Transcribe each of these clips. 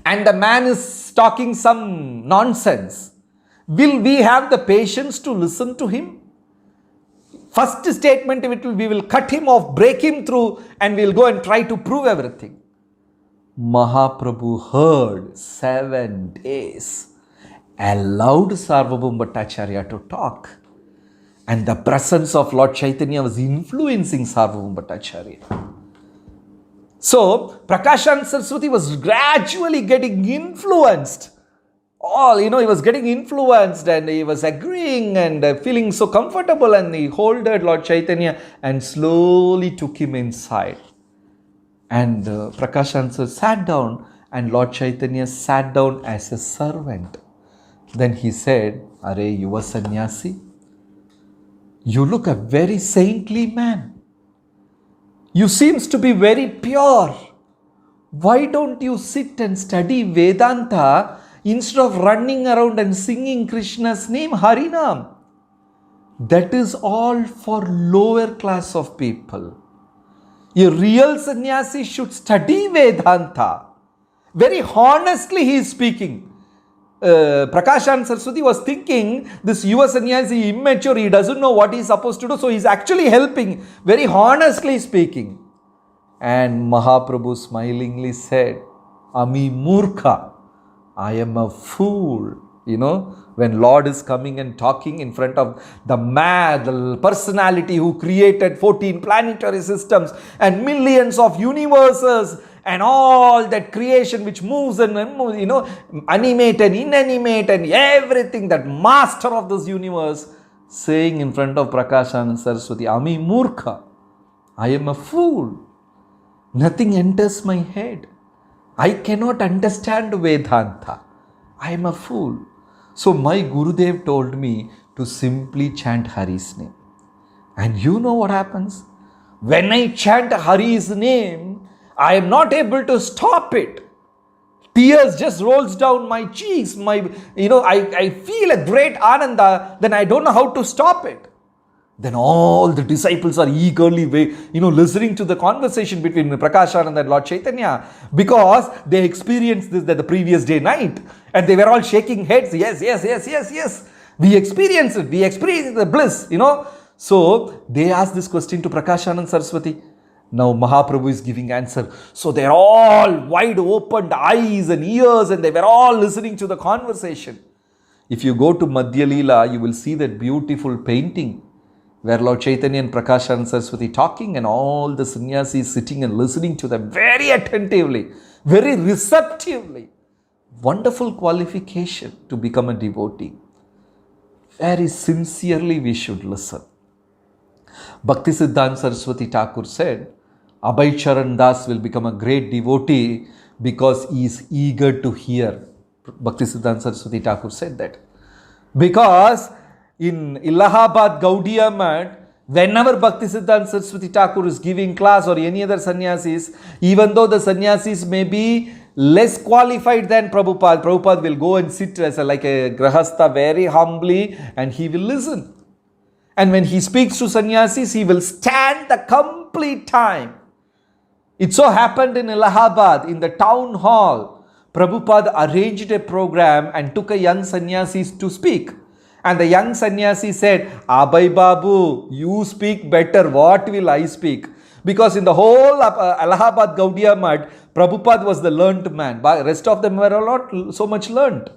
and the man is talking some nonsense, will we have the patience to listen to him? First statement, we will cut him off, break him through, and we'll go and try to prove everything. Mahaprabhu heard 7 days, allowed Sarvabhauma Bhattacharya to talk. And the presence of Lord Chaitanya was influencing Sarvabhauma Bhattacharya. So, Prakashananda Saraswati was gradually getting influenced. He was getting influenced and he was agreeing and feeling so comfortable, and he holded Lord Chaitanya and slowly took him inside. And Prakashananda sat down, and Lord Chaitanya sat down as a servant. Then he said, "Are you a sannyasi? You look a very saintly man. You seems to be very pure. Why don't you sit and study Vedanta instead of running around and singing Krishna's name, Harinam? That is all for lower class of people. A real sannyasi should study Vedanta." Very honestly he is speaking. Prakashananda Saraswati was thinking, this Yuva sannyasi immature, he doesn't know what he is supposed to do, so he is actually helping, very honestly speaking. And Mahaprabhu smilingly said, "Ami Murkha, I am a fool." When Lord is coming and talking in front of the mad personality who created 14 planetary systems and millions of universes and all that creation which moves and animate and inanimate and everything, that master of this universe, saying in front of Prakashananda Saraswati, "Ami Murkha, I am a fool. Nothing enters my head. I cannot understand Vedanta. I am a fool." So my Gurudev told me to simply chant Hari's name. And you know what happens? When I chant Hari's name, I am not able to stop it. Tears just rolls down my cheeks. I feel a great ananda, then I don't know how to stop it. Then all the disciples are eagerly listening to the conversation between Prakashananda and Lord Chaitanya, because they experienced this the previous day night, and they were all shaking heads. Yes. We experienced it. We experienced the bliss, So they asked this question to Prakashananda Saraswati. Now Mahaprabhu is giving answer. So they're all wide opened eyes and ears, and they were all listening to the conversation. If you go to Madhya Leela, you will see that beautiful painting where Lord Chaitanya and Prakashananda Saraswati talking, and all the sannyasis sitting and listening to them very attentively, very receptively. Wonderful qualification to become a devotee. Very sincerely we should listen. Bhaktisiddhanta Saraswati Thakur said, Abhay Charan Das will become a great devotee because he is eager to hear. Bhaktisiddhanta Saraswati Thakur said that. Because in Allahabad Gaudiya Math, whenever Bhaktisiddhanta Saraswati Thakur is giving class or any other sannyasis, even though the sannyasis may be less qualified than Prabhupada will go and sit as like a grahastha very humbly, and he will listen. And when he speaks to sannyasis, he will stand the complete time. It so happened in Allahabad, in the town hall, Prabhupada arranged a program and took a young sannyasis to speak. And the young sannyasi said, Abhay Babu, you speak better. What will I speak? Because in the whole Allahabad Gaudiya Math, Prabhupada was the learnt man. But rest of them were not so much learnt.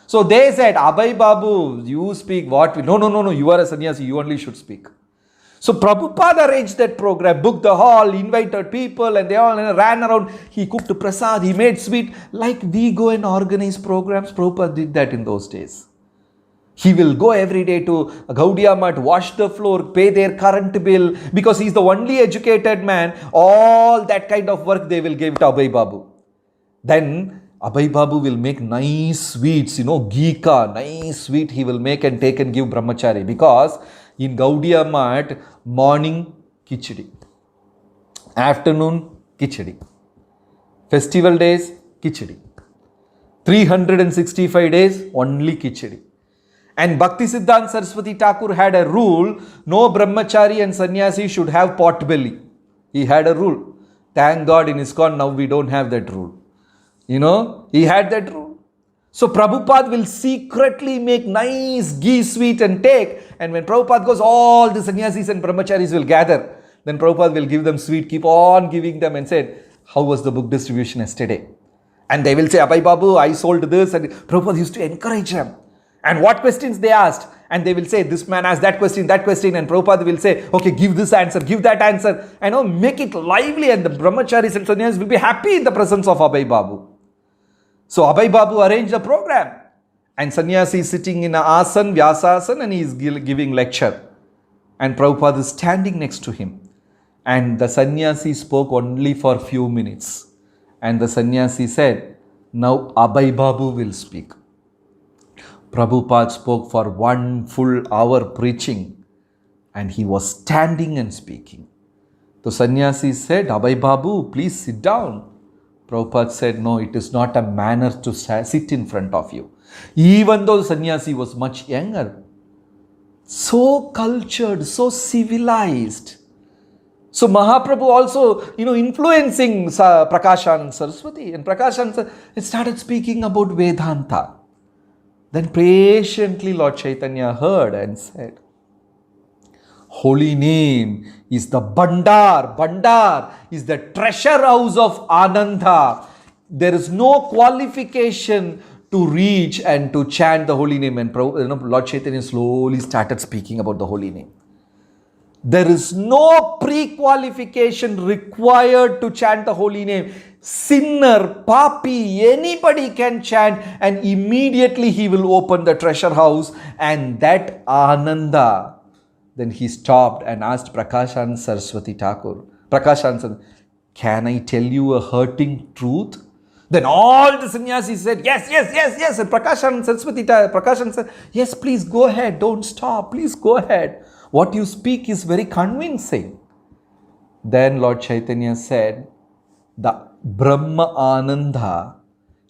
So they said, Abhay Babu, you speak what? No, you are a sannyasi, you only should speak. So Prabhupada arranged that program, booked the hall, invited people, and they all ran around. He cooked prasad, he made sweet. Like we go and organize programs, Prabhupada did that in those days. He will go every day to Gaudiya Math, wash the floor, pay their current bill, because he is the only educated man. All that kind of work they will give to Abhay Babu. Then Abhay Babu will make nice sweets, ghee ka, nice sweet he will make and take and give brahmachari. Because in Gaudiya Math, morning khichdi, afternoon khichdi, festival days khichdi, 365 days only khichdi. And Bhaktisiddhanta Saraswati Thakur had a rule, no brahmachari and sannyasi should have pot belly. He had a rule. Thank God in ISKCON now we don't have that rule. He had that rule. So Prabhupada will secretly make nice ghee sweet and take. And when Prabhupada goes, all the sannyasis and brahmacharis will gather. Then Prabhupada will give them sweet, keep on giving them and said, how was the book distribution yesterday? And they will say, Abhay Babu, I sold this. And Prabhupada used to encourage them. And what questions they asked. And they will say, this man asked that question. And Prabhupada will say, okay, give this answer, give that answer. Make it lively. And the brahmacharis and sannyasis will be happy in the presence of Abhay Babu. So Abhay Babu arranged a program. And sannyasi is sitting in an asan, Vyasasan, and he is giving lecture. And Prabhupada is standing next to him. And the sannyasi spoke only for a few minutes. And the sannyasi said, now Abhay Babu will speak. Prabhupada spoke for 1 full hour preaching. And he was standing and speaking. The sannyasi said, Abhay Babu, please sit down. Prabhupada said, no, it is not a manner to sit in front of you. Even though the sannyasi was much younger. So cultured, so civilized. So Mahaprabhu also, influencing Prakashananda Saraswati. And Prakashananda started speaking about Vedanta. Then patiently Lord Chaitanya heard and said, holy name is the Bandar. Bandar is the treasure house of Ananda. There is no qualification to reach and to chant the holy name. And Lord Chaitanya slowly started speaking about the holy name. There is no pre-qualification required to chant the holy name. Sinner, papi, anybody can chant and immediately he will open the treasure house and that Ananda. Then he stopped and asked Prakashananda Saraswati Thakur, Prakashananda, can I tell you a hurting truth? Then all the sannyasis said, yes. And Prakashananda Saraswati Prakashananda said, yes, please go ahead. Don't stop. Please go ahead. What you speak is very convincing. Then Lord Chaitanya said, the Brahma Ananda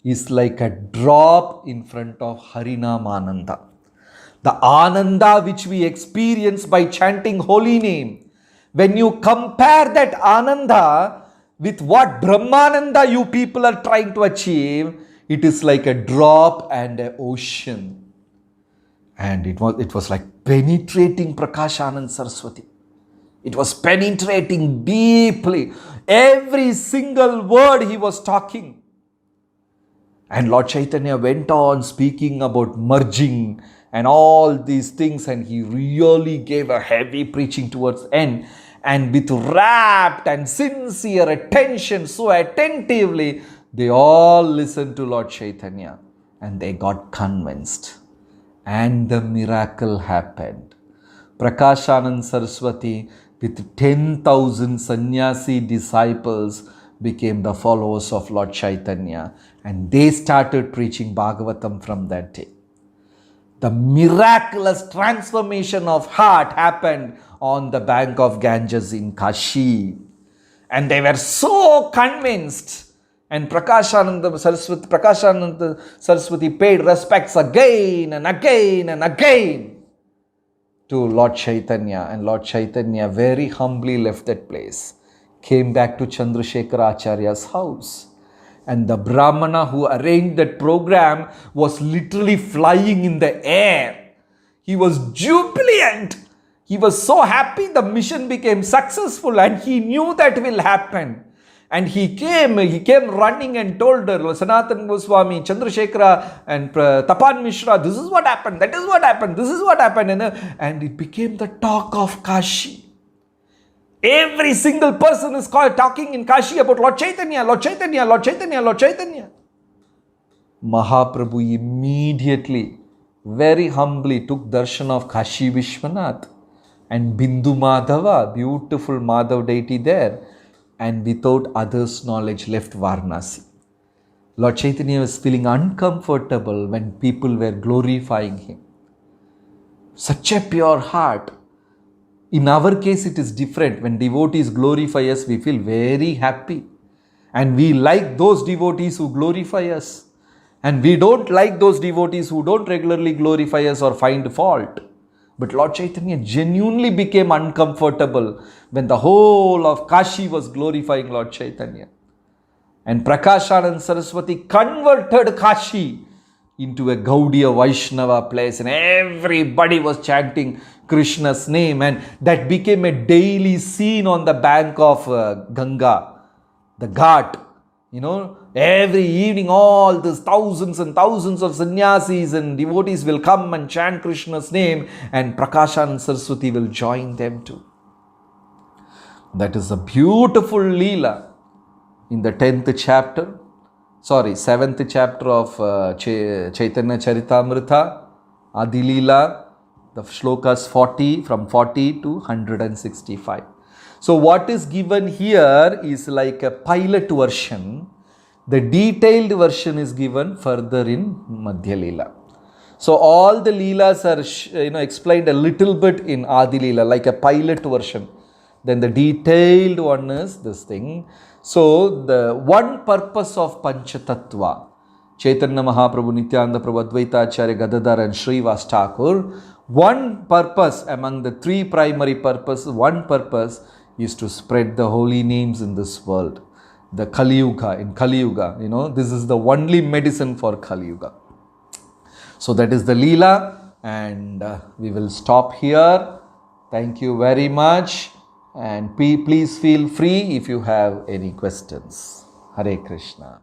is like a drop in front of Harinam Ananda. The Ananda which we experience by chanting holy name. When you compare that Ananda with what Brahmananda you people are trying to achieve, it is like a drop and an ocean. And it was like penetrating Prakashananda Saraswati. It was penetrating deeply. Every single word he was talking. And Lord Chaitanya went on speaking about merging and all these things. And he really gave a heavy preaching towards the end. And with rapt and sincere attention, so attentively, they all listened to Lord Chaitanya. And they got convinced. And the miracle happened. Prakashananda Saraswati with 10,000 sannyasi disciples became the followers of Lord Chaitanya. And they started preaching Bhagavatam from that day. The miraculous transformation of heart happened on the bank of Ganges in Kashi. And they were so convinced. And Prakashananda Saraswati paid respects again and again and again to Lord Chaitanya. And Lord Chaitanya very humbly left that place, came back to Chandrasekhara Acharya's house. And the Brahmana who arranged that program was literally flying in the air. He was jubilant. He was so happy the mission became successful and he knew that will happen. And he came running and told her, Sanatana Goswami, Chandrasekhara and Tapan Mishra, this is what happened, that is what happened, this is what happened. And it became the talk of Kashi. Every single person is talking in Kashi about Lord Chaitanya, Lord Chaitanya, Lord Chaitanya, Lord Chaitanya. Mahaprabhu immediately, very humbly took darshan of Kashi Vishwanath and Bindu Madhava, beautiful Madhav deity there, and without others' knowledge left Varanasi. Lord Chaitanya was feeling uncomfortable when people were glorifying him. Such a pure heart. In our case, it is different. When devotees glorify us, we feel very happy. And we like those devotees who glorify us. And we don't like those devotees who don't regularly glorify us or find fault. But Lord Chaitanya genuinely became uncomfortable when the whole of Kashi was glorifying Lord Chaitanya. And Prakashanand Saraswati converted Kashi into a Gaudiya Vaishnava place, and everybody was chanting Krishna's name, and that became a daily scene on the bank of Ganga, the Ghat. Every evening all these thousands and thousands of sannyasis and devotees will come and chant Krishna's name, and Prakashanand Saraswati will join them too. That is a beautiful Leela in the 7th chapter of Chaitanya Charitamrita, Adi Leela, the shlokas from 40 to 165. So what is given here is like a pilot version. The detailed version is given further in Madhya Leela. So all the Leelas are explained a little bit in Adi Leela, like a pilot version. Then the detailed one is this thing. So the one purpose of Panchatattva, Chaitanya Mahaprabhu, Nityananda Prabhu, Advaita Acharya, Gadadhar and Srivas Thakur, one purpose among the three primary purposes, one purpose is to spread the holy names in this world. The Kali Yuga, in Kali Yuga, this is the only medicine for Kali Yuga. So that is the Leela, and we will stop here. Thank you very much, and please feel free if you have any questions. Hare Krishna.